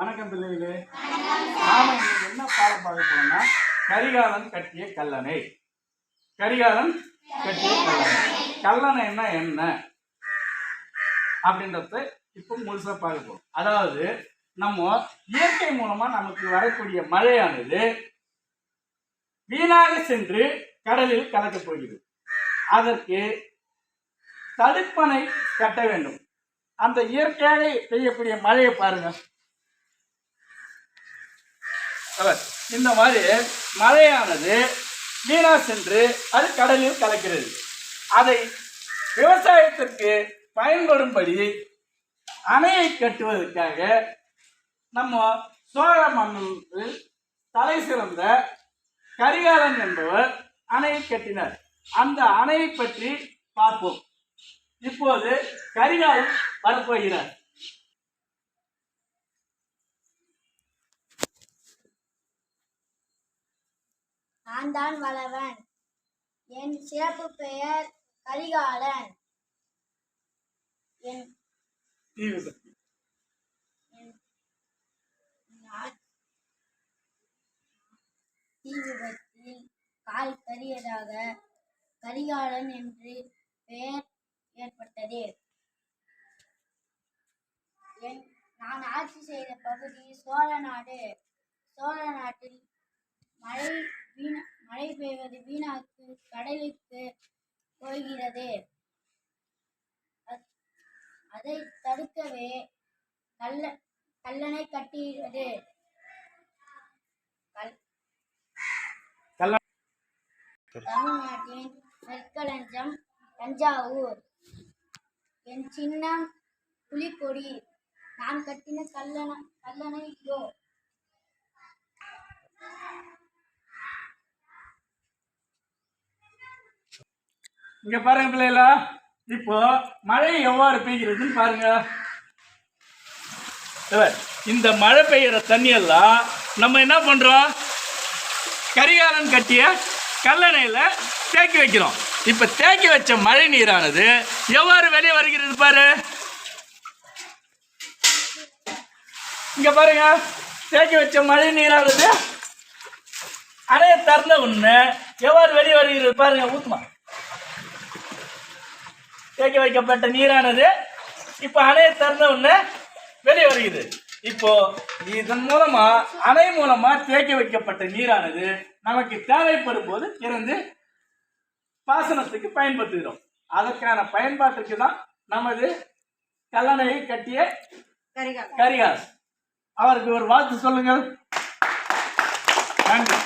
வணக்கம் பிள்ளைகளே. நாம இன்னைக்கு என்ன பாடம் பார்க்க போறோம்னா கரிகாலன் கட்டிய கல்லணை. கரிகாலன் கட்டிய கல்லணை. கல்லணைன்னா என்ன அப்படின்றத இப்போ முழுசா பார்க்க போறோம். அதாவது நம்ம இயற்கை மூலமா நமக்கு வரக்கூடிய மழையானது வீணாக சென்று கடலில் கலக்கப் போகிறது. அதற்கு தடுப்பணை கட்ட வேண்டும். அந்த இயற்கையாக பெய்யக்கூடிய மழையை பாருங்க. இந்த மாதிரி மழையானது வீணா சென்று அது கடலில் கலக்கிறது. அதை விவசாயத்திற்கு பயன்படும்படி அணையை கட்டுவதற்காக நம்ம சோழ மன்னர்கள் தலை சிறந்த கரிகாலன் என்பவர் அணையை கட்டினார். அந்த அணையை பற்றி பார்ப்போம். இப்போது கரிகாலன் வரப்போகிறார். நான் தான் வளவன். என் சிறப்பு பெயர் கரிகாலன். என் தீ விபத்தில் கால் கரியதாக கரிகாலன் என்று பெயர் ஏற்பட்டது. நான் ஆட்சி செய்த பகுதி சோழ நாடு. சோழ நாட்டில் மழை பெய்வது வீணாக்கு கடலுக்கு போகிறது. அதை தடுக்கவே கல்லணை கட்டுகிறது. தமிழ்நாட்டின் நெற்களஞ்சியம் தஞ்சாவூர். என் சின்னம் புலிக்கொடி. நான் கட்டின கல்லணை இதோ. இங்க பாருங்க பிள்ளைகளா, இப்போ மழை எவ்வாறு பெய்கிறதுன்னு பாருங்க. இந்த மழை பெய்கிற தண்ணியெல்லாம் நம்ம என்ன பண்றோம், கரிகாலன் கட்டிய கல்லணையில தேக்கி வைக்கிறோம். இப்ப தேக்கி வச்ச மழை நீரானது எவ்வாறு வெளியே வருகிறது பாரு. இங்க பாருங்க, தேக்கி வச்ச மழை நீரானது அணையை திறந்த உடனே எவ்வாறு வெளியே வருகிறது பாருங்க. ஊத்துமா தேக்கி வைக்கப்பட்ட நீரானது இப்ப அணையை திறந்த உடனே வெளியே வருகிறது. இப்போ இதன் மூலமா அணை மூலமா தேக்கி வைக்கப்பட்ட நீரானது நமக்கு தேவைப்படும் போது திறந்து பாசனத்துக்கு பயன்படுத்துகிறோம். அதற்கான பயன்பாட்டுக்கு தான் நமது கல்லணையை கட்டிய கரிகாலன். அவருக்கு ஒரு வாழ்த்து சொல்லுங்கள். நன்றி.